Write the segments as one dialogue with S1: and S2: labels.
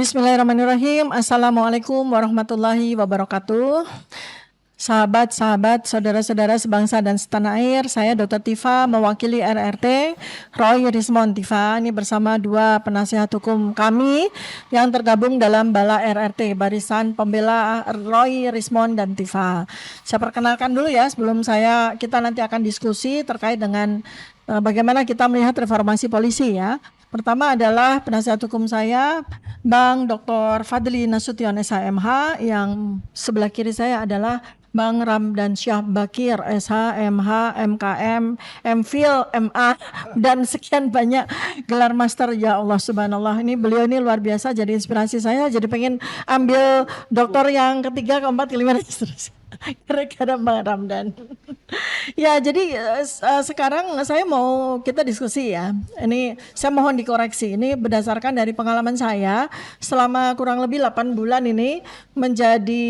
S1: Bismillahirrahmanirrahim. Assalamualaikum warahmatullahi wabarakatuh. Sahabat-sahabat, saudara-saudara sebangsa dan setanah air, saya Dr. Tifa mewakili RRT Roy Rismond Tifa ini bersama dua penasihat hukum kami yang tergabung dalam Bala RRT Barisan Pembela Roy Rismond dan Tifa. Saya perkenalkan dulu ya sebelum kita nanti akan diskusi terkait dengan bagaimana kita melihat reformasi polisi ya. Pertama adalah penasihat hukum saya Bang Dr. Fadli Nasution SHMH, yang sebelah kiri saya adalah Bang Ramdan Syah Bakir SH, MH, MKM, MPhil, MA, dan sekian banyak gelar master. Ya Allah subhanallah, beliau ini luar biasa, jadi inspirasi saya, jadi pengen ambil doktor yang ketiga, keempat, kelima, dan seterusnya. Gara-gara Bang Ramdan. Ya, jadi sekarang kita diskusi ya. Ini saya mohon dikoreksi. Ini berdasarkan dari pengalaman saya selama kurang lebih 8 bulan ini menjadi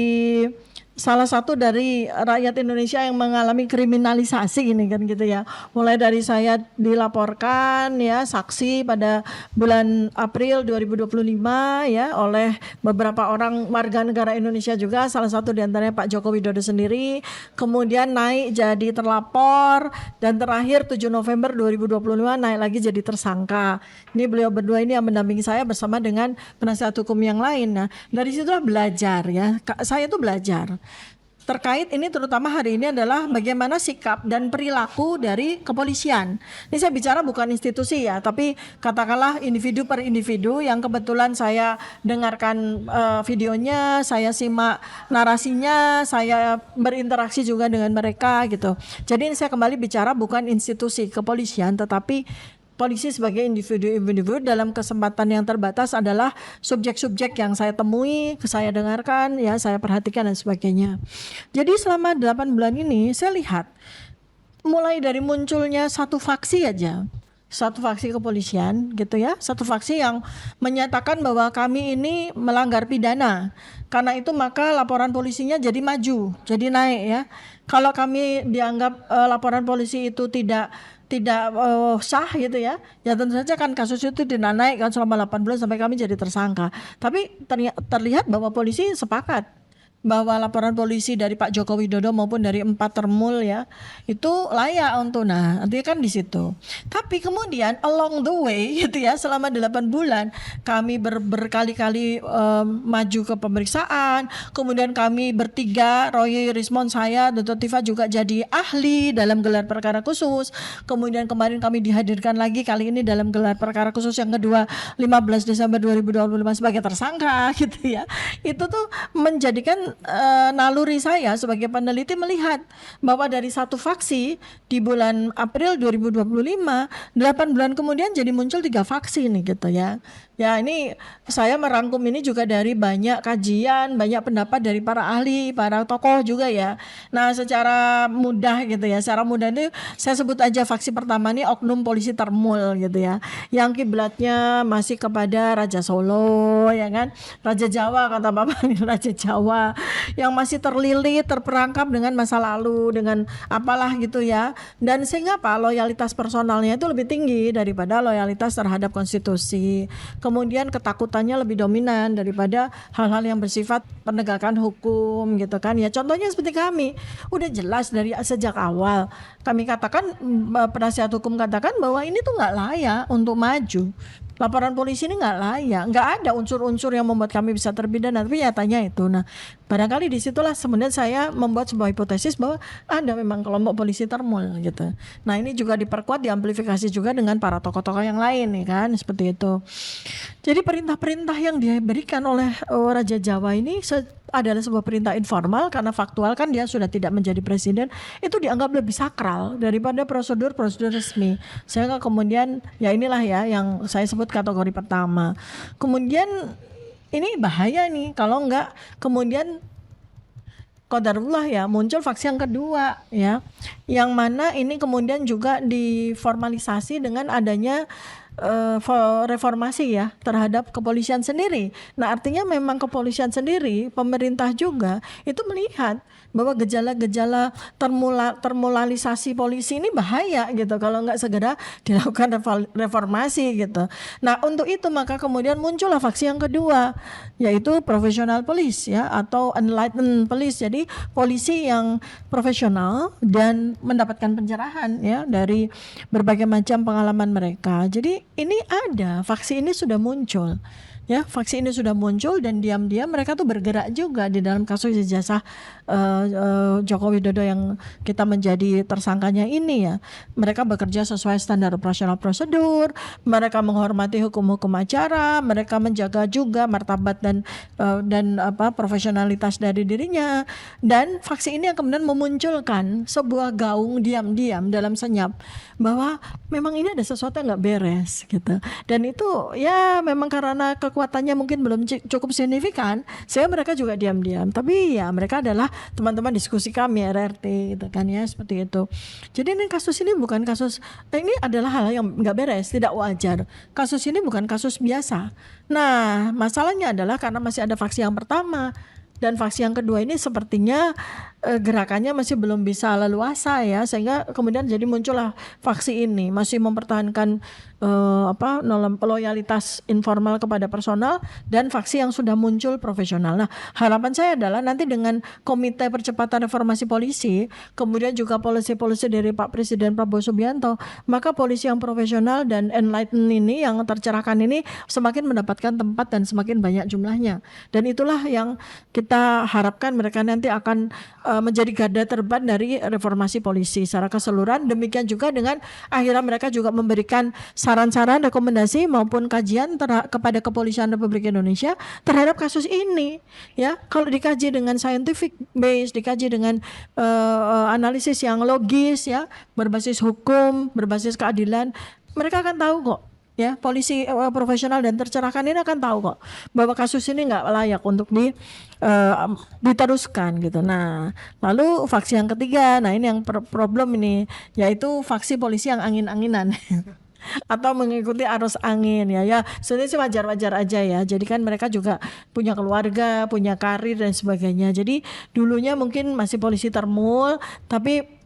S1: salah satu dari rakyat Indonesia yang mengalami kriminalisasi ini kan gitu ya. Mulai dari saya dilaporkan ya saksi pada bulan April 2025 ya oleh beberapa orang warga negara Indonesia juga, salah satu diantaranya Pak Joko Widodo sendiri, kemudian naik jadi terlapor, dan terakhir 7 November 2025 naik lagi jadi tersangka. Ini beliau berdua ini yang mendampingi saya bersama dengan penasihat hukum yang lain. Nah, dari situlah belajar ya. Saya tuh belajar terkait ini, terutama hari ini adalah bagaimana sikap dan perilaku dari kepolisian. Ini saya bicara bukan institusi ya, tapi katakanlah individu per individu yang kebetulan saya dengarkan videonya, saya simak narasinya, saya berinteraksi juga dengan mereka gitu. Jadi ini saya kembali bicara bukan institusi kepolisian, tetapi polisi sebagai individu-individu dalam kesempatan yang terbatas adalah subjek-subjek yang saya temui, saya dengarkan, ya saya perhatikan dan sebagainya. Jadi selama 8 bulan ini saya lihat mulai dari munculnya satu faksi aja, satu faksi kepolisian gitu ya, satu faksi yang menyatakan bahwa kami ini melanggar pidana. Karena itu maka laporan polisinya jadi maju, jadi naik ya. Kalau kami dianggap laporan polisi itu tidak sah gitu ya tentu saja kan kasus itu tidak naik kan selama 8 bulan sampai kami jadi tersangka. Tapi terlihat bahwa polisi sepakat bahwa laporan polisi dari Pak Joko Widodo maupun dari 4 termul ya itu layak untuk, nah artinya kan di situ. Tapi kemudian along the way gitu ya, selama 8 bulan kami berkali-kali maju ke pemeriksaan, kemudian kami bertiga, Roy Rismond, saya, Dr. Tifa juga jadi ahli dalam gelar perkara khusus. Kemudian kemarin kami dihadirkan lagi kali ini dalam gelar perkara khusus yang kedua 15 Desember 2025 sebagai tersangka gitu ya. Itu tuh menjadikan naluri saya sebagai peneliti melihat bahwa dari satu faksi di bulan April 2025, 8 bulan kemudian jadi muncul 3 faksi nih gitu ya. Ya ini saya merangkum ini juga dari banyak kajian, banyak pendapat dari para ahli, para tokoh juga ya. Nah secara mudah gitu ya, secara mudah itu saya sebut aja faksi pertama nih oknum polisi termul gitu ya, yang kiblatnya masih kepada Raja Solo ya kan, Raja Jawa kata Bapak ini, Raja Jawa yang masih terlilit, terperangkap dengan masa lalu, dengan apalah gitu ya. Dan sehingga loyalitas personalnya itu lebih tinggi daripada loyalitas terhadap konstitusi. Kemudian ketakutannya lebih dominan daripada hal-hal yang bersifat penegakan hukum gitu kan. Ya contohnya seperti kami, udah jelas dari sejak awal kami katakan, penasihat hukum katakan bahwa ini tuh nggak layak untuk maju. Laporan polisi ini nggak layak, nggak ada unsur-unsur yang membuat kami bisa terpidana, tapi nyatanya itu. Nah, barangkali disitulah sebenarnya saya membuat sebuah hipotesis bahwa ada memang kelompok polisi termul gitu. Nah, ini juga diperkuat, diamplifikasi juga dengan para tokoh-tokoh yang lain, nih kan, seperti itu. Jadi perintah-perintah yang diberikan oleh Raja Jawa ini adalah sebuah perintah informal karena faktual kan dia sudah tidak menjadi presiden, itu dianggap lebih sakral daripada prosedur-prosedur resmi. Sehingga kemudian ya inilah ya yang saya sebut kategori pertama. Kemudian ini bahaya nih kalau enggak kemudian qadarullah ya muncul faksi yang kedua ya, yang mana ini kemudian juga diformalisasi dengan adanya reformasi ya terhadap kepolisian sendiri. Nah, artinya memang kepolisian sendiri, pemerintah juga itu melihat bahwa gejala-gejala termulalisasi polisi ini bahaya gitu kalau nggak segera dilakukan reformasi gitu. Nah, untuk itu maka kemudian muncullah faksi yang kedua, yaitu professional police ya, atau enlightened police. Jadi polisi yang profesional dan mendapatkan pencerahan ya dari berbagai macam pengalaman mereka. Jadi ini ada, faksi ini sudah muncul. Ya, faksi ini sudah muncul dan diam-diam mereka tuh bergerak juga di dalam kasus ijazah Joko Widodo yang kita menjadi tersangkanya ini ya. Mereka bekerja sesuai standar operasional prosedur, mereka menghormati hukum-hukum acara, mereka menjaga juga martabat dan profesionalitas dari dirinya. Dan faksi ini yang kemudian memunculkan sebuah gaung diam-diam dalam senyap bahwa memang ini ada sesuatu yang nggak beres gitu. Dan itu ya memang karena kekuatannya mungkin belum cukup signifikan, sehingga mereka juga diam-diam. Tapi ya mereka adalah teman-teman diskusi kami RRT gitu kan ya, seperti itu. Jadi ini kasus ini bukan kasus, ini adalah hal yang nggak beres, tidak wajar. Kasus ini bukan kasus biasa. Nah, masalahnya adalah karena masih ada faksi yang pertama dan faksi yang kedua ini sepertinya gerakannya masih belum bisa leluasa ya, sehingga kemudian jadi muncullah faksi ini masih mempertahankan loyalitas informal kepada personal dan faksi yang sudah muncul profesional. Nah, harapan saya adalah nanti dengan Komite Percepatan Reformasi Polisi, kemudian juga polisi-polisi dari Pak Presiden Prabowo Subianto, maka polisi yang profesional dan enlightened ini yang tercerahkan ini semakin mendapatkan tempat dan semakin banyak jumlahnya. Dan itulah yang kita harapkan mereka nanti akan menjadi garda terdepan dari reformasi polisi secara keseluruhan. Demikian juga dengan akhirnya mereka juga memberikan saran-saran, rekomendasi maupun kajian kepada Kepolisian Republik Indonesia terhadap kasus ini. Ya, kalau dikaji dengan scientific base, dikaji dengan analisis yang logis ya, berbasis hukum, berbasis keadilan, mereka akan tahu kok. Ya, polisi profesional dan tercerahkan ini akan tahu kok bahwa kasus ini nggak layak untuk diteruskan gitu. Nah, lalu faksi yang ketiga, nah ini yang problem ini, yaitu faksi polisi yang angin-anginan. Atau mengikuti arus angin ya sebenarnya sih wajar-wajar aja ya. Jadi kan mereka juga punya keluarga, punya karir dan sebagainya. Jadi dulunya mungkin masih polisi termul, tapi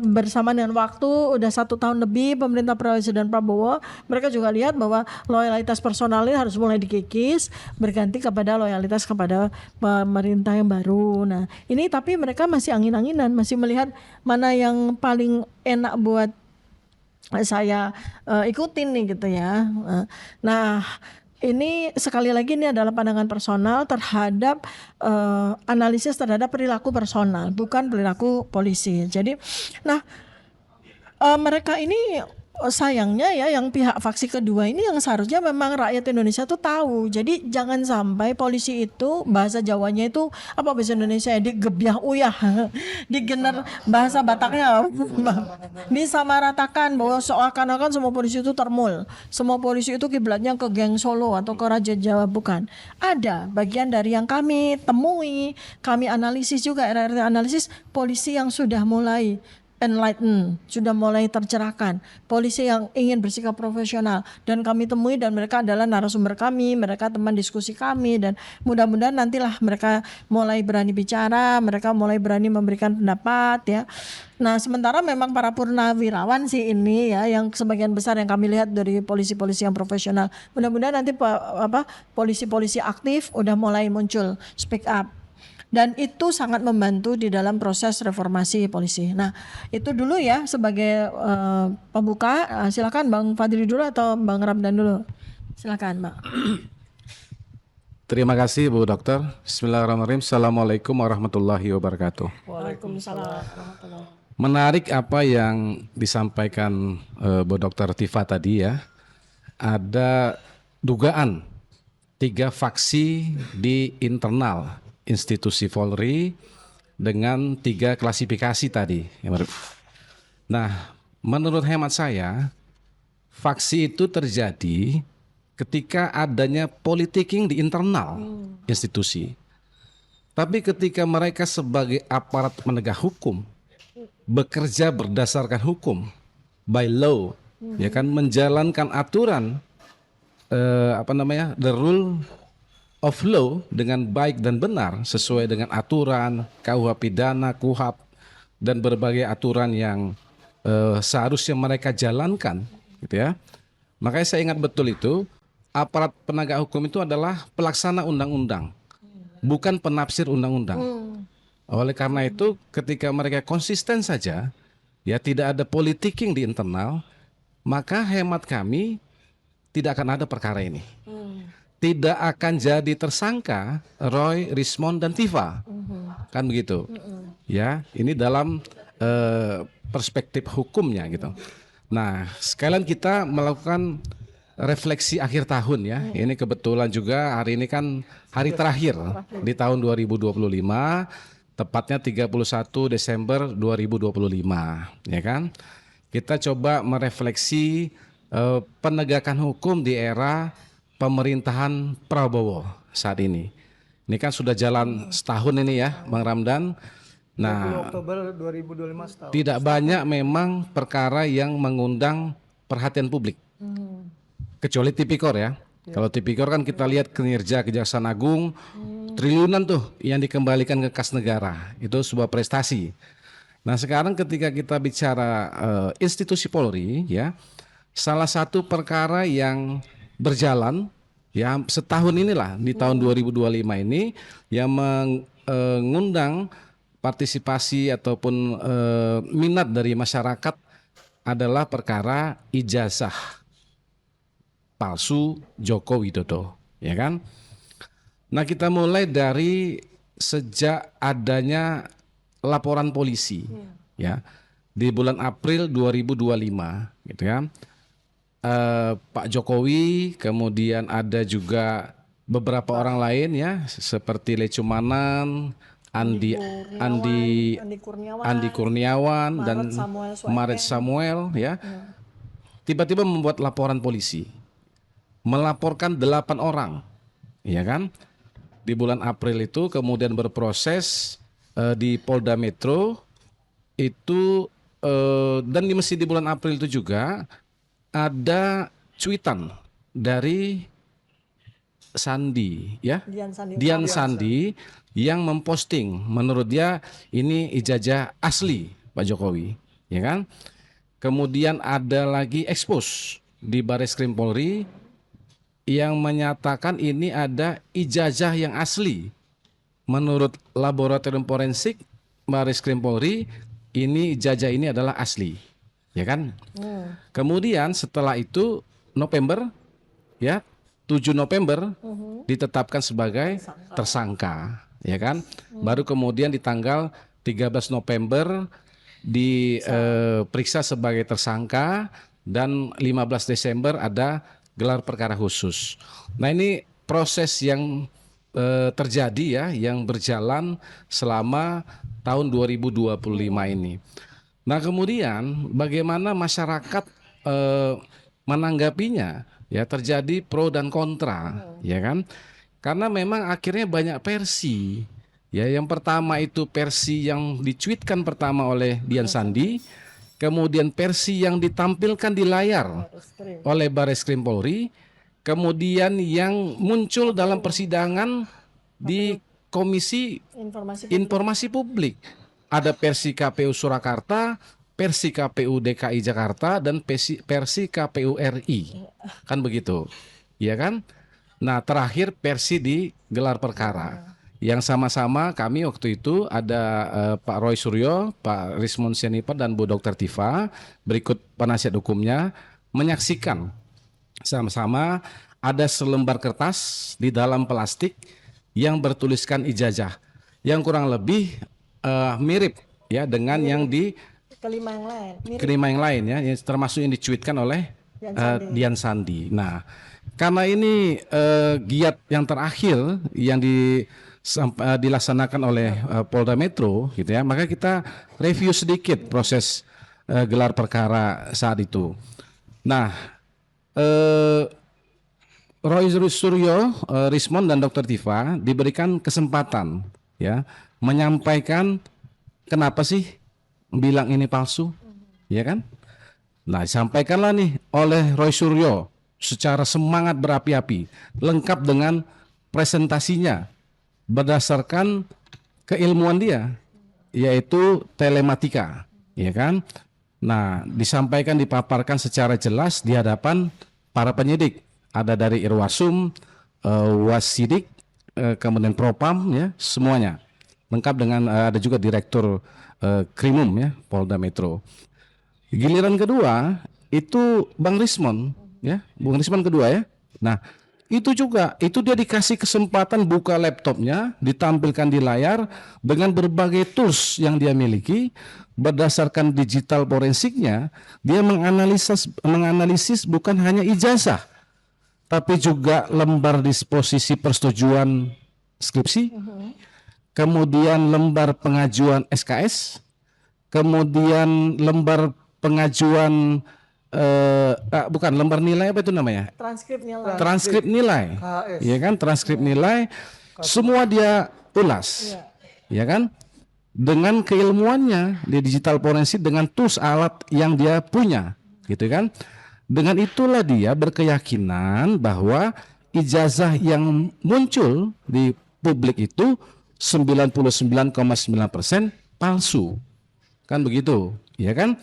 S1: bersama dengan waktu udah 1 tahun lebih pemerintah Presiden Prabowo, mereka juga lihat bahwa loyalitas personalnya harus mulai dikikis, berganti kepada loyalitas kepada pemerintah yang baru. Nah ini tapi mereka masih angin-anginan, masih melihat mana yang paling enak buat saya ikutin nih gitu ya. Nah ini sekali lagi ini adalah pandangan personal terhadap analisis terhadap perilaku personal, bukan perilaku polisi. Jadi, nah mereka ini sayangnya ya yang pihak faksi kedua ini yang seharusnya memang rakyat Indonesia tuh tahu. Jadi jangan sampai polisi itu bahasa Jawanya itu apa bahasa Indonesia ya, digebyah uyah, digener bahasa Bataknya disamaratakan bahwa seakan-akan semua polisi itu termul, semua polisi itu kiblatnya ke geng Solo atau ke Raja Jawa. Bukan. Ada bagian dari yang kami temui, kami analisis juga RRT analisis polisi yang sudah mulai enlightened, sudah mulai tercerahkan, polisi yang ingin bersikap profesional, dan kami temui dan mereka adalah narasumber kami, mereka teman diskusi kami, dan mudah-mudahan nantilah mereka mulai berani bicara, mereka mulai berani memberikan pendapat ya. Nah sementara memang para purnawirawan sih ini ya yang sebagian besar yang kami lihat dari polisi-polisi yang profesional, mudah-mudahan nanti polisi-polisi aktif udah mulai muncul speak up. Dan itu sangat membantu di dalam proses reformasi polisi. Nah itu dulu ya sebagai pembuka. Silakan Bang Fadli dulu atau Bang Ramdan dulu. Silakan Mbak.
S2: Terima kasih Bu Dokter. Bismillahirrahmanirrahim. Assalamualaikum warahmatullahi wabarakatuh.
S1: Waalaikumsalam.
S2: Menarik apa yang disampaikan Bu Dokter Tifa tadi ya. Ada dugaan 3 faksi di internal institusi Polri dengan 3 klasifikasi tadi. Nah, menurut hemat saya, faksi itu terjadi ketika adanya politicking di internal institusi. Tapi ketika mereka sebagai aparat penegak hukum bekerja berdasarkan hukum, by law, ya kan, menjalankan aturan the rule of law dengan baik dan benar sesuai dengan aturan KUH pidana, KUHAP dan berbagai aturan yang seharusnya mereka jalankan, gitu ya. Makanya saya ingat betul itu, aparat penegak hukum itu adalah pelaksana undang-undang, bukan penafsir undang-undang. Oleh karena itu, ketika mereka konsisten saja, ya tidak ada politicking di internal, maka hemat kami tidak akan ada perkara ini. Tidak akan jadi tersangka Roy, Rismond, dan Tifa. Kan begitu. Ya, ini dalam perspektif hukumnya gitu. Nah, sekalian kita melakukan refleksi akhir tahun ya. Ini kebetulan juga hari ini kan hari terakhir di tahun 2025, tepatnya 31 Desember 2025, ya kan? Kita coba merefleksi penegakan hukum di era pemerintahan Prabowo saat ini. Ini kan sudah jalan setahun ini ya, Bang Ramdan. Nah,
S3: Oktober 2025 setahun.
S2: tidak banyak memang perkara yang mengundang perhatian publik. Kecuali tipikor ya. Kalau tipikor kan kita lihat kinerja Kejaksaan Agung, triliunan tuh yang dikembalikan ke kas negara. Itu sebuah prestasi. Nah, sekarang ketika kita bicara institusi Polri ya, salah satu perkara yang berjalan ya setahun inilah di tahun 2025 ini yang mengundang partisipasi ataupun minat dari masyarakat adalah perkara ijazah palsu Joko Widodo, ya kan? Nah, kita mulai dari sejak adanya laporan polisi ya di bulan April 2025 gitu ya. Pak Jokowi, kemudian ada juga beberapa orang lain ya seperti Lecumanan, Andi Kurniawan dan Maret Samuel ya. Tiba-tiba membuat laporan polisi. Melaporkan 8 orang. Ya kan? Di bulan April itu kemudian berproses di Polda Metro itu dan masih di bulan April itu juga ada cuitan dari Sandi ya, Dian Sandi yang memposting menurut dia ini ijazah asli Pak Jokowi, ya kan? Kemudian ada lagi expose di Barreskrim Polri yang menyatakan ini ada ijazah yang asli menurut laboratorium forensik Barreskrim Polri, ini ijazah ini adalah asli. Ya kan? Kemudian setelah itu November ya 7 November ditetapkan sebagai tersangka, ya kan? Baru kemudian di tanggal 13 November diperiksa sebagai tersangka dan 15 Desember ada gelar perkara khusus. Nah, ini proses yang terjadi ya, yang berjalan selama tahun 2025 ini. Nah, kemudian bagaimana masyarakat menanggapinya? Ya, terjadi pro dan kontra, ya kan? Karena memang akhirnya banyak versi. Ya, yang pertama itu versi yang dicuitkan pertama oleh Dian Sandi, kemudian versi yang ditampilkan di layar oleh Barreskrim Polri, kemudian yang muncul dalam persidangan di Komisi Informasi Publik. Ada versi KPU Surakarta, versi KPU DKI Jakarta, dan versi KPU RI. Kan begitu. Iya kan? Nah, terakhir versi di gelar perkara. Yang sama-sama kami waktu itu ada Pak Roy Suryo, Pak Rismond Sianipar, dan Bu Dr. Tifa, berikut penasihat hukumnya, menyaksikan sama-sama ada selembar kertas di dalam plastik yang bertuliskan ijazah. Yang kurang lebih mirip ya dengan yang di kelima yang lain ya, yang termasuk yang dicuitkan oleh Dian Sandi. Nah, karena ini giat yang terakhir yang dilaksanakan oleh Polda Metro gitu ya, maka kita review sedikit proses gelar perkara saat itu. Nah, Roy Suryo, Rismond, dan Dr. Tifa diberikan kesempatan ya menyampaikan kenapa sih bilang ini palsu, ya kan? Nah, disampaikanlah nih oleh Roy Suryo secara semangat berapi-api, lengkap dengan presentasinya berdasarkan keilmuan dia, yaitu telematika, ya kan? Nah, disampaikan, dipaparkan secara jelas di hadapan para penyidik. Ada dari Irwasum, Wasidik, kemudian Propam, ya, semuanya lengkap dengan ada juga Direktur Krimum, ya, Polda Metro. Giliran kedua itu Bang Rismon, ya, Bang Rismon kedua, ya. Nah, itu juga, itu dia dikasih kesempatan buka laptopnya, ditampilkan di layar dengan berbagai tools yang dia miliki, berdasarkan digital forensiknya, dia menganalisis bukan hanya ijazah, tapi juga lembar disposisi persetujuan skripsi, kemudian lembar pengajuan SKS, kemudian lembar pengajuan bukan lembar nilai, apa itu namanya? Transkrip nilai. Ya kan, transkrip nilai semua dia ulas. Ya kan? Dengan keilmuannya di digital forensik, dengan tools alat yang dia punya, gitu kan? Dengan itulah dia berkeyakinan bahwa ijazah yang muncul di publik itu 99,9% palsu. Kan begitu, ya kan?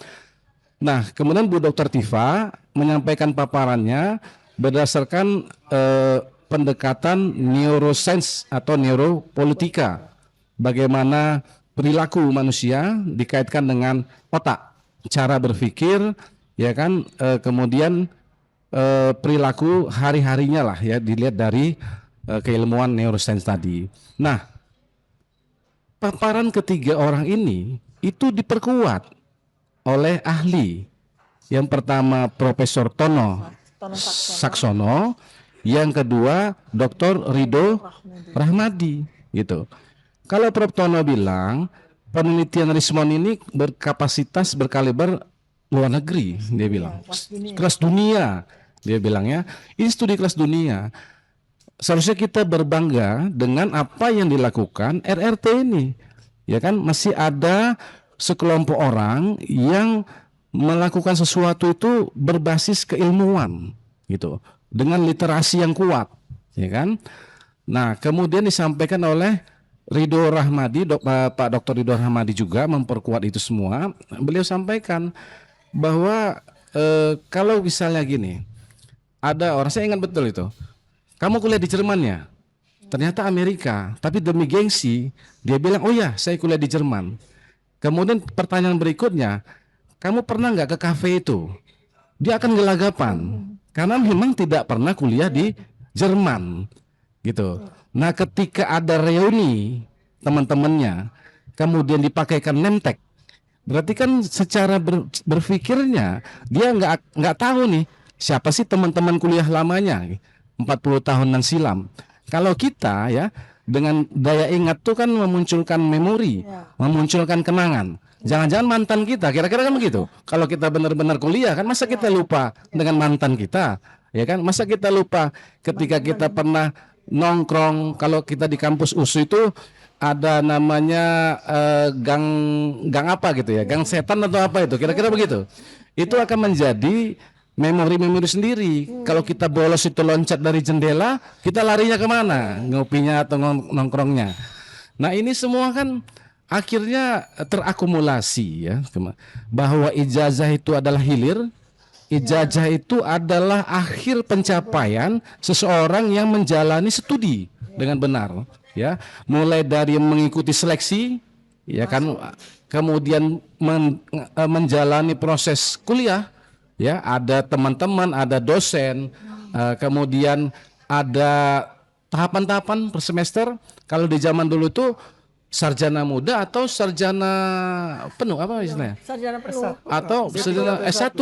S2: Nah, kemudian Bu Dr. Tifa menyampaikan paparannya berdasarkan pendekatan neuroscience atau neuropolitika. Bagaimana perilaku manusia dikaitkan dengan otak, cara berpikir, ya kan? Kemudian perilaku hari-harinya lah, ya, dilihat dari keilmuan neuroscience tadi. Nah, paparan ketiga orang ini itu diperkuat oleh ahli. Yang pertama Profesor Tono Saksono, yang kedua Dr. Ridho Rahmadi, gitu. Kalau Prof Tono bilang penelitian Rismon ini berkapasitas berkaliber luar negeri, dia bilang kelas dunia, dia bilangnya ini studi kelas dunia. Seharusnya kita berbangga dengan apa yang dilakukan RRT ini, ya kan? Masih ada sekelompok orang yang melakukan sesuatu itu berbasis keilmuan, gitu, dengan literasi yang kuat, ya kan? Nah, kemudian disampaikan oleh Ridho Rahmadi, Pak Dr. Ridho Rahmadi juga memperkuat itu semua. Beliau sampaikan bahwa kalau misalnya gini, ada orang, saya ingat betul itu, kamu kuliah di Jerman ya, ternyata Amerika, tapi demi gengsi dia bilang, oh ya saya kuliah di Jerman. Kemudian pertanyaan berikutnya, kamu pernah nggak ke kafe itu? Dia akan gelagapan karena memang tidak pernah kuliah di Jerman, gitu. Nah, ketika ada reuni teman-temannya, kemudian dipakaikan nemtek, berarti kan secara berpikirnya dia nggak tahu nih siapa sih teman-teman kuliah lamanya 40 tahunan silam. Kalau kita, ya, dengan daya ingat tuh kan memunculkan memori, memunculkan kenangan. Jangan-jangan mantan kita, kira-kira kan begitu. Kalau kita benar-benar kuliah kan, masa kita lupa dengan mantan kita, ya kan? Masa kita lupa ketika kita pernah nongkrong, kalau kita di kampus USU itu ada namanya gang apa gitu ya, gang setan atau apa itu, kira-kira begitu. Itu akan menjadi memori-memori sendiri. Kalau kita bolos itu loncat dari jendela, kita larinya kemana? Ngopinya atau nongkrongnya. Nah, ini semua kan akhirnya terakumulasi, ya, bahwa ijazah itu adalah hilir, ijazah itu adalah akhir pencapaian seseorang yang menjalani studi dengan benar, ya, mulai dari mengikuti seleksi, ya kan, kemudian menjalani proses kuliah. Ya, ada teman-teman, ada dosen, kemudian ada tahapan-tahapan per semester. Kalau di zaman dulu itu sarjana muda atau sarjana penuh, apa istilahnya?
S1: Sarjana penuh
S2: Atau sarjana S1,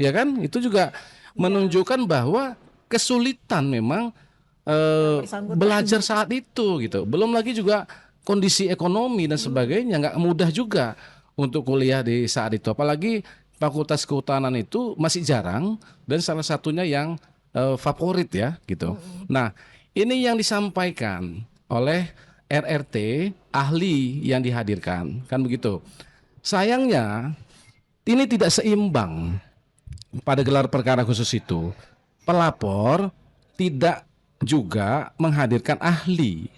S2: ya kan? Itu juga menunjukkan bahwa kesulitan memang belajar saat itu, gitu. Belum lagi juga kondisi ekonomi dan sebagainya, nggak mudah juga untuk kuliah di saat itu. Apalagi fakultas kehutanan itu masih jarang dan salah satunya yang favorit, ya, gitu. Nah, ini yang disampaikan oleh RRT, ahli yang dihadirkan, kan begitu. Sayangnya ini tidak seimbang pada gelar perkara khusus itu, pelapor tidak juga menghadirkan ahli.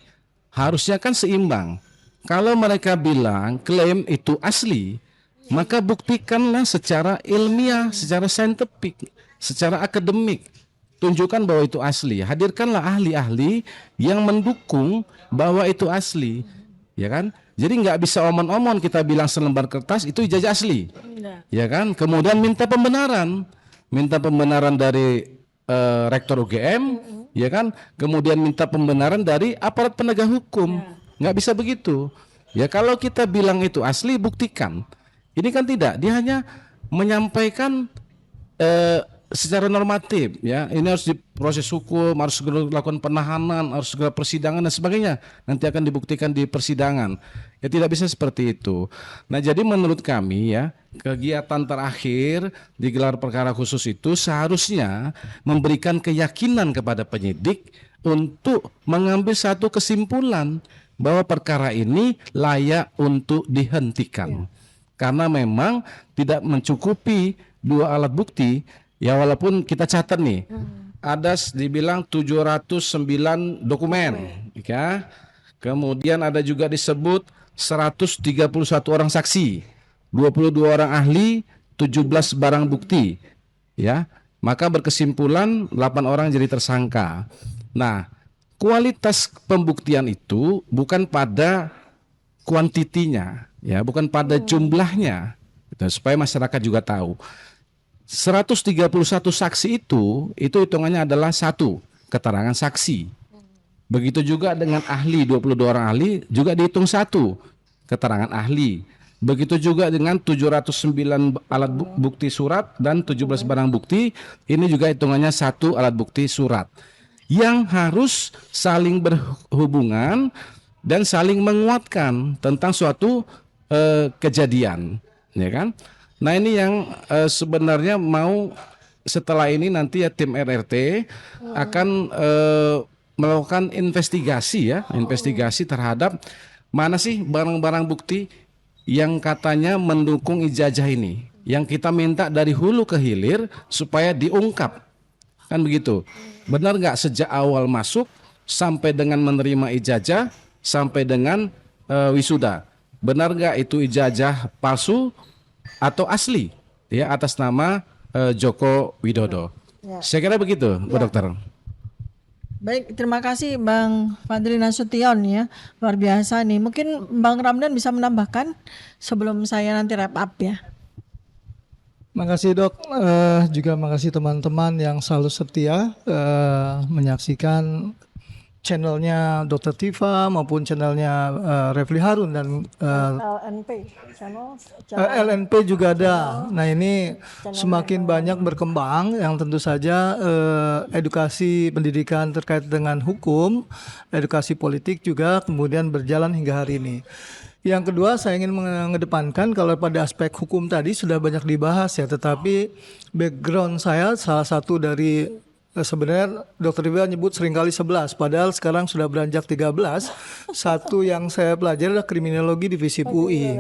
S2: Harusnya kan seimbang. Kalau mereka bilang klaim itu asli, maka buktikanlah secara ilmiah, secara saintifik, secara akademik. Tunjukkan bahwa itu asli. Hadirkanlah ahli-ahli yang mendukung bahwa itu asli. Ya kan? Jadi nggak bisa omon-omon kita bilang selembar kertas itu ijazah asli. Ya kan? Kemudian minta pembenaran dari rektor UGM, ya kan? Kemudian minta pembenaran dari aparat penegak hukum. Nggak bisa begitu. Ya kalau kita bilang itu asli, buktikan. Ini kan tidak. Dia hanya menyampaikan secara normatif, ya. Ini harus diproses hukum, harus segera dilakukan penahanan, harus segera persidangan dan sebagainya. Nanti akan dibuktikan di persidangan. Ya tidak bisa seperti itu. Nah jadi menurut kami ya, kegiatan terakhir di gelar perkara khusus itu seharusnya memberikan keyakinan kepada penyidik untuk mengambil satu kesimpulan bahwa perkara ini layak untuk dihentikan. Karena memang tidak mencukupi 2 alat bukti. Ya walaupun kita catat nih, ada dibilang 709 dokumen, ya. Kemudian ada juga disebut 131 orang saksi, 22 orang ahli, 17 barang bukti, ya. Maka berkesimpulan 8 orang jadi tersangka. Nah, kualitas pembuktian itu bukan pada kuantitinya, ya, bukan pada jumlahnya, gitu, supaya masyarakat juga tahu. 131 saksi itu hitungannya adalah 1 keterangan saksi. Begitu juga dengan ahli, 22 orang ahli juga dihitung 1 keterangan ahli. Begitu juga dengan 709 alat bukti surat dan 17 barang bukti, ini juga hitungannya 1 alat bukti surat. Yang harus saling berhubungan dan saling menguatkan tentang suatu kejadian, ya kan? Nah ini yang sebenarnya mau setelah ini nanti ya tim RRT akan melakukan investigasi ya, investigasi terhadap mana sih barang-barang bukti yang katanya mendukung ijazah ini, yang kita minta dari hulu ke hilir supaya diungkap, kan begitu? Benar nggak sejak awal masuk sampai dengan menerima ijazah sampai dengan wisuda, benar nggak itu ijazah palsu atau asli ya atas nama Joko Widodo. Saya kira begitu, Bu Dokter.
S1: Baik, terima kasih Bang Fadli Nasution ya. Luar biasa nih. Mungkin Bang Ramdan bisa menambahkan sebelum saya nanti wrap up ya.
S3: Makasih Dok, juga makasih teman-teman yang selalu setia menyaksikan channelnya Dr. Tifa maupun channelnya Refli Harun dan
S1: LNP channel.
S3: LNP juga ada. Nah ini semakin banyak berkembang yang tentu saja edukasi pendidikan terkait dengan hukum, edukasi politik juga kemudian berjalan hingga hari ini. Yang kedua saya ingin mengedepankan kalau pada aspek hukum tadi sudah banyak dibahas ya, tetapi background saya salah satu dari sebenarnya Dr. Tifa nyebut seringkali 11, padahal sekarang sudah beranjak 13. Satu yang saya pelajari adalah kriminologi di FISIP UI.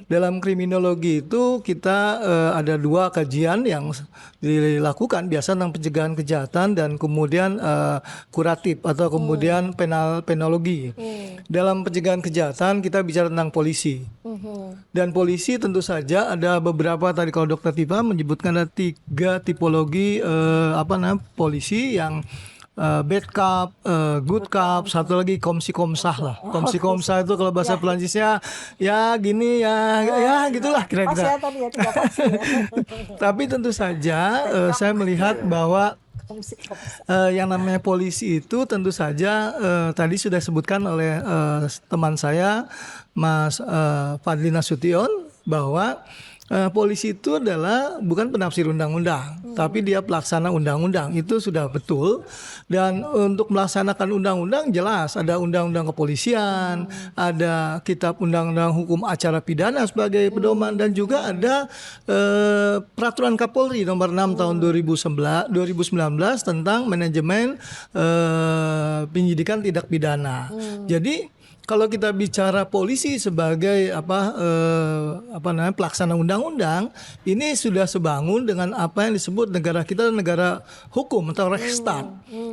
S3: Dalam kriminologi itu kita ada 2 kajian yang dilakukan biasa tentang pencegahan kejahatan dan kemudian kuratif atau kemudian penologi. Dalam pencegahan kejahatan kita bicara tentang polisi. Dan polisi tentu saja ada beberapa, tadi kalau Dr. Tifa menyebutkan ada 3 tipologi polisi yang bad cop, good cop, satu lagi komsi komsah lah. Komsi komsah itu kalau bahasa Perancisnya ya gini ya gitulah kira-kira. Tapi tentu saja saya melihat bahwa yang namanya polisi itu tentu saja tadi sudah disebutkan oleh teman saya Mas Fadli Nasution bahwa polisi itu adalah bukan penafsir undang-undang, tapi dia pelaksana undang-undang. Itu sudah betul. Dan untuk melaksanakan undang-undang jelas ada undang-undang kepolisian, ada kitab undang-undang hukum acara pidana sebagai pedoman, dan juga ada peraturan Kapolri nomor 6 tahun 2019 tentang manajemen penyidikan tindak pidana. Jadi kalau kita bicara polisi sebagai pelaksana undang-undang, ini sudah sebangun dengan apa yang disebut negara kita negara hukum atau Rechtsstaat.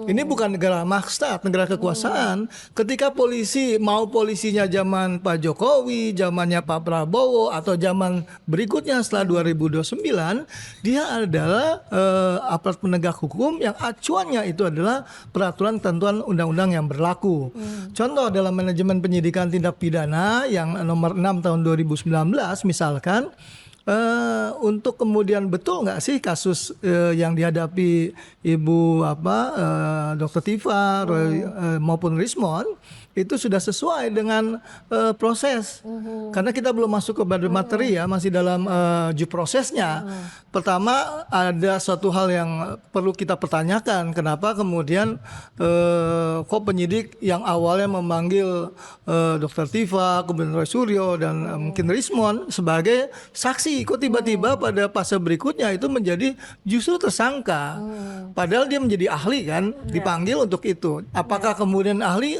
S3: Ini bukan negara Machtstaat, negara kekuasaan. Ketika polisinya zaman Pak Jokowi, zamannya Pak Prabowo, atau zaman berikutnya setelah 2029, dia adalah aparat penegak hukum yang acuannya itu adalah peraturan ketentuan undang-undang yang berlaku. Contoh dalam manajemen penyidikan tindak pidana yang nomor 6 tahun 2019 misalkan, untuk kemudian betul nggak sih kasus yang dihadapi Ibu Dr. Tifa maupun Rismon itu sudah sesuai dengan proses. Karena kita belum masuk kepada materi ya, masih dalam due prosesnya. Pertama, ada suatu hal yang perlu kita pertanyakan, kenapa kemudian kok penyidik yang awalnya memanggil Dr. Tifa, kemudian Roy Suryo dan mungkin Rismon sebagai saksi, kok tiba-tiba pada fase berikutnya itu menjadi justru tersangka. Padahal dia menjadi ahli kan, dipanggil untuk itu. Apakah kemudian ahli,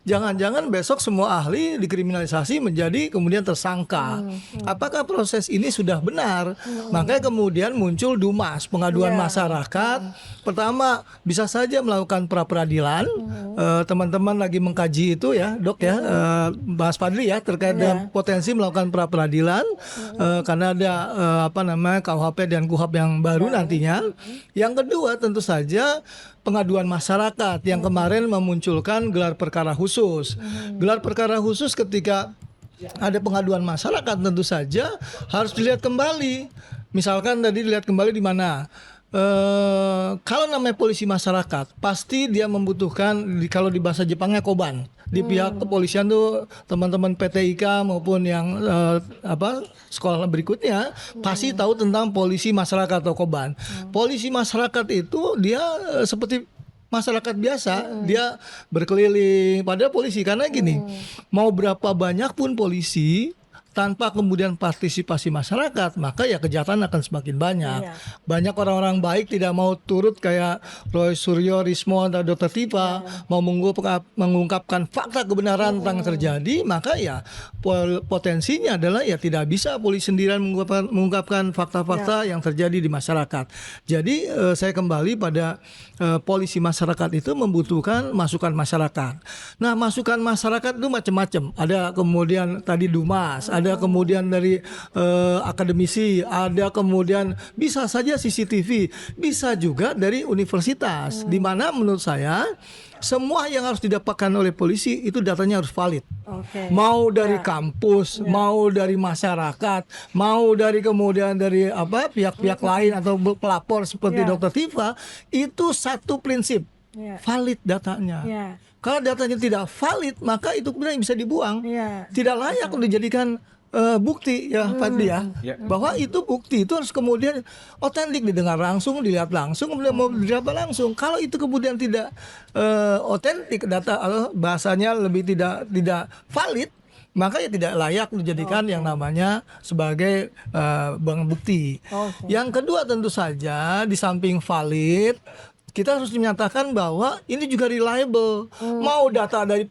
S3: jangan-jangan besok semua ahli dikriminalisasi menjadi kemudian tersangka. Apakah proses ini sudah benar? Makanya kemudian muncul DUMAS, pengaduan masyarakat. Pertama, bisa saja melakukan pra-peradilan. Teman-teman lagi mengkaji itu ya, Dok ya, Mas Fadli ya, terkait dengan potensi melakukan pra-peradilan karena ada KUHP dan KUHAP yang baru nantinya. Yang kedua tentu saja pengaduan masyarakat yang kemarin memunculkan gelar perkara khusus. Gelar perkara khusus ketika ada pengaduan masyarakat tentu saja harus dilihat kembali. Misalkan tadi dilihat kembali di mana? Kalau namanya polisi masyarakat pasti dia membutuhkan, kalau di bahasa Jepangnya koban. Di pihak kepolisian tuh teman-teman PTIK maupun yang sekolah berikutnya pasti tahu tentang polisi masyarakat atau koban. Polisi masyarakat itu dia seperti masyarakat biasa, dia berkeliling. Padahal polisi, karena gini, mau berapa banyak pun polisi tanpa kemudian partisipasi masyarakat, maka ya kejahatan akan semakin banyak. Banyak orang-orang baik tidak mau turut kayak Roy Suryo, Rismon, atau Dr. Tifa mau mengungkapkan fakta kebenaran tentang yang terjadi, maka ya potensinya adalah ya tidak bisa polisi sendirian mengungkapkan fakta-fakta yang terjadi di masyarakat. Jadi saya kembali pada polisi masyarakat itu membutuhkan masukan masyarakat. Nah, masukan masyarakat itu macam-macam. Ada kemudian tadi DUMAS, ada kemudian dari akademisi, ada kemudian bisa saja CCTV, bisa juga dari universitas, di mana menurut saya semua yang harus didapatkan oleh polisi itu datanya harus valid. Mau dari kampus, mau dari masyarakat, mau dari kemudian dari pihak-pihak lain atau pelapor seperti Dr. Tifa, itu satu prinsip, valid datanya. Kalau datanya tidak valid, maka itu kemudian bisa dibuang. Tidak layak untuk dijadikan bukti ya Fadli ya, bahwa itu bukti itu harus kemudian otentik, didengar langsung, dilihat langsung, kemudian mau didapat langsung. Kalau itu kemudian tidak otentik, data bahasanya lebih tidak valid, maka ya tidak layak dijadikan yang namanya sebagai barang bukti. Yang kedua tentu saja di samping valid, kita harus menyatakan bahwa ini juga reliable. Mau data dari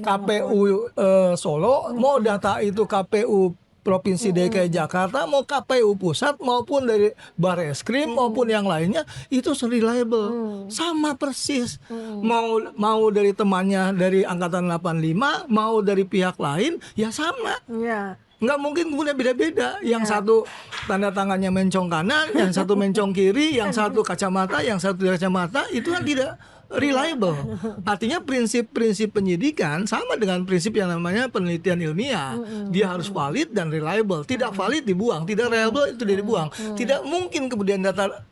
S3: KPU Solo, mau data itu KPU Provinsi DKI Jakarta, mau KPU pusat maupun dari Barreskrim maupun yang lainnya, itu reliable. Sama persis. Mau dari temannya dari angkatan 85, mau dari pihak lain, ya sama. Nggak mungkin kemudian beda-beda. Yang satu tanda tangannya mencong kanan, yang satu mencong kiri, yang satu kacamata, yang satu kacamata, itu kan tidak reliable. Artinya prinsip-prinsip penyidikan sama dengan prinsip yang namanya penelitian ilmiah. Dia harus valid dan reliable. Tidak valid dibuang, tidak reliable itu dibuang. Tidak mungkin kemudian data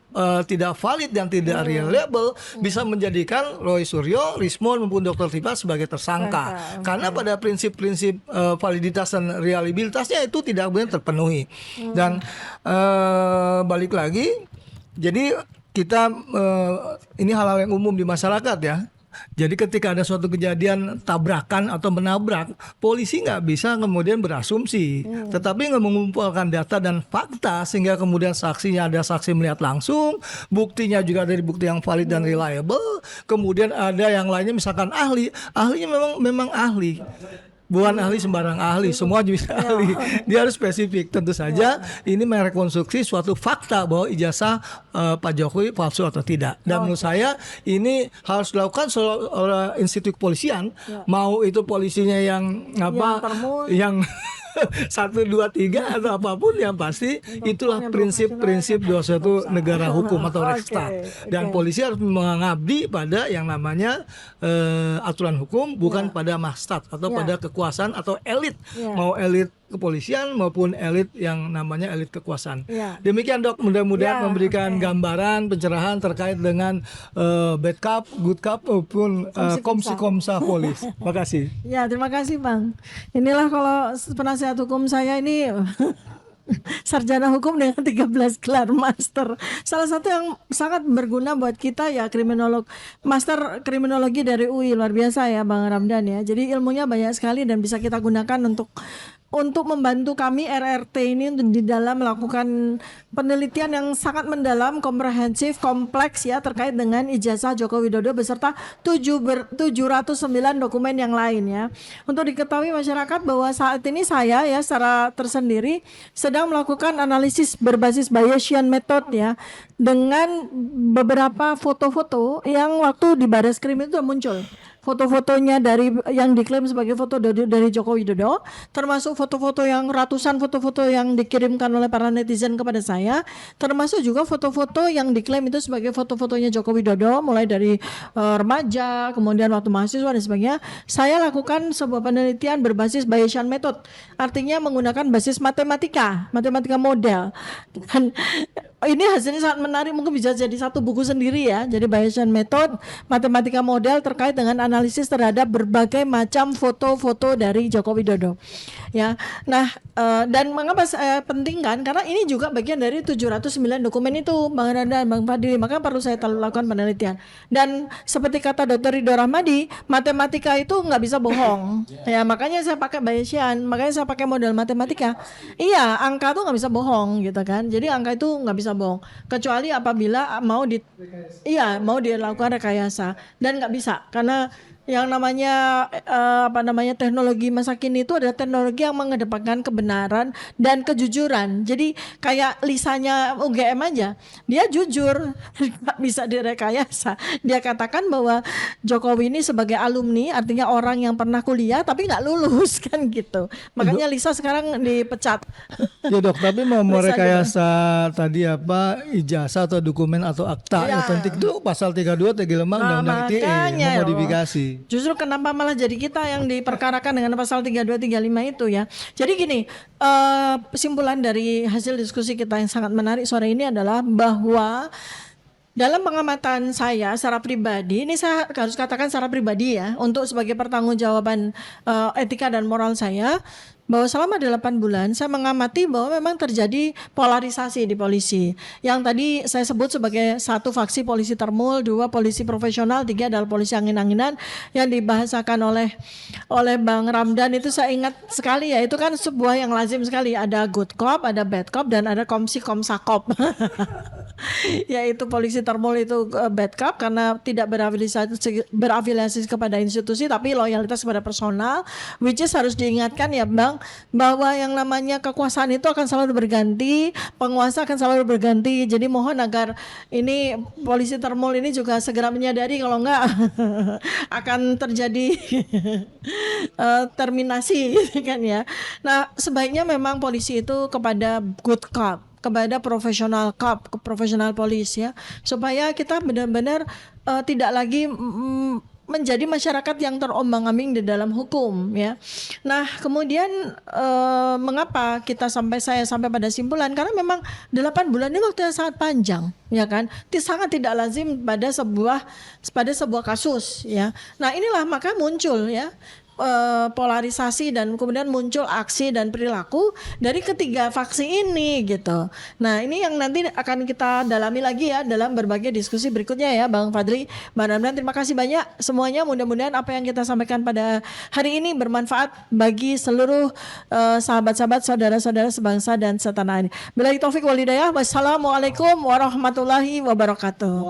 S3: tidak valid dan tidak reliable bisa menjadikan Roy Suryo, Rismon maupun Dr. Tifa sebagai tersangka. Karena pada prinsip-prinsip validitas dan reliabilitasnya itu tidak benar terpenuhi. Dan balik lagi, jadi kita ini hal-hal yang umum di masyarakat ya. Jadi ketika ada suatu kejadian tabrakan atau menabrak, polisi nggak bisa kemudian berasumsi, tetapi nggak mengumpulkan data dan fakta sehingga kemudian saksinya ada saksi melihat langsung, buktinya juga dari bukti yang valid dan reliable, kemudian ada yang lainnya misalkan ahlinya memang ahli. Bukan ahli sembarang ahli, semua bisa ahli. Dia harus spesifik. Tentu saja ini merekonstruksi suatu fakta bahwa ijazah Pak Jokowi palsu atau tidak. Dan menurut saya ini harus dilakukan oleh institusi kepolisian. Mau itu polisinya yang yang 1, 2, 3 atau apapun, yang pasti itulah prinsip-prinsip 21 negara hukum atau Rechtsstaat. Dan polisi harus mengabdi pada yang namanya aturan hukum, bukan pada mahstat atau pada kekuasaan atau elit. Mau elit kepolisian maupun elit yang namanya elit kekuasaan. Demikian Dok, mudah-mudahan memberikan gambaran pencerahan terkait dengan bad cop, good cop maupun komsi-komsa polis. Terima kasih.
S1: Ya, terima kasih Bang. Inilah kalau penasihat hukum saya ini sarjana hukum dengan 13 gelar master. Salah satu yang sangat berguna buat kita ya kriminolog, master kriminologi dari UI, luar biasa ya Bang Ramdan ya. Jadi ilmunya banyak sekali dan bisa kita gunakan untuk membantu kami RRT ini di dalam melakukan penelitian yang sangat mendalam, komprehensif, kompleks ya terkait dengan ijazah Joko Widodo beserta 709 dokumen yang lain ya. Untuk diketahui masyarakat bahwa saat ini saya ya secara tersendiri sedang melakukan analisis berbasis Bayesian method ya, dengan beberapa foto-foto yang waktu di Bareskrim itu muncul. Foto-fotonya dari yang diklaim sebagai foto dari Joko Widodo, termasuk foto-foto yang ratusan foto-foto yang dikirimkan oleh para netizen kepada saya, termasuk juga foto-foto yang diklaim itu sebagai foto-fotonya Joko Widodo, mulai dari remaja, kemudian waktu mahasiswa dan sebagainya. Saya lakukan sebuah penelitian berbasis Bayesian method, artinya menggunakan basis matematika model. Dan ini hasilnya sangat menarik, mungkin bisa jadi satu buku sendiri ya. Jadi Bayesian method, matematika model terkait dengan analisis terhadap berbagai macam foto-foto dari Joko Widodo. Ya. Nah, dan mengapa saya pentingkan? Karena ini juga bagian dari 709 dokumen itu, Bang Randa, Bang Fadli. Maka perlu saya lakukan penelitian. Dan seperti kata Dr. Ridho Rahmadi, matematika itu nggak bisa bohong. Ya, makanya saya pakai Bayesian, makanya saya pakai model matematika. Iya, angka tuh nggak bisa bohong gitu kan. Jadi angka itu nggak bisa bohong, kecuali apabila mau dilakukan rekayasa, dan nggak bisa karena yang namanya teknologi masa kini itu adalah teknologi yang mengedepankan kebenaran dan kejujuran. Jadi kayak Lisanya UGM aja, dia jujur, nggak bisa direkayasa. Dia katakan bahwa Jokowi ini sebagai alumni, artinya orang yang pernah kuliah tapi nggak lulus kan gitu. Makanya Lisa sekarang dipecat.
S3: Ya Dok, tapi mau merekayasa tadi ijazah atau dokumen atau akta otentik itu pasal 32 Undang-Undang ITE memodifikasi.
S1: Justru kenapa malah jadi kita yang diperkarakan dengan pasal 32 35 itu ya. Jadi gini, kesimpulan dari hasil diskusi kita yang sangat menarik sore ini adalah bahwa dalam pengamatan saya secara pribadi, ini saya harus katakan secara pribadi ya, untuk sebagai pertanggungjawaban etika dan moral saya, bahwa selama 8 bulan saya mengamati bahwa memang terjadi polarisasi di polisi. Yang tadi saya sebut sebagai 1 faksi polisi termul, 2 polisi profesional, 3 adalah polisi angin-anginan yang dibahasakan oleh Bang Ramdan itu saya ingat sekali ya, itu kan sebuah yang lazim sekali, ada good cop, ada bad cop, dan ada komsi komsa cop. Yaitu polisi termul itu bad cop karena tidak berafiliasi kepada institusi tapi loyalitas kepada personal, which is harus diingatkan ya Bang, bahwa yang namanya kekuasaan itu akan selalu berganti, penguasa akan selalu berganti. Jadi mohon agar ini polisi termul ini juga segera menyadari kalau enggak akan terjadi terminasi kan ya. Nah, sebaiknya memang polisi itu kepada good cop, kepada profesional cop, profesional polis ya, supaya kita benar-benar tidak lagi menjadi masyarakat yang terombang-ambing di dalam hukum ya. Nah, kemudian mengapa saya sampai pada simpulan, karena memang 8 bulan ini waktu yang sangat panjang ya kan. Sangat tidak lazim pada sebuah kasus ya. Nah, inilah maka muncul ya polarisasi dan kemudian muncul aksi dan perilaku dari ketiga faksi ini gitu. Nah, ini yang nanti akan kita dalami lagi ya dalam berbagai diskusi berikutnya ya Bang Fadli, Mbak Ramdan. Terima kasih banyak semuanya. Mudah-mudahan apa yang kita sampaikan pada hari ini bermanfaat bagi seluruh sahabat-sahabat, saudara-saudara sebangsa dan setanah air. Billahi taufik wal hidayah. Wassalamualaikum warahmatullahi wabarakatuh.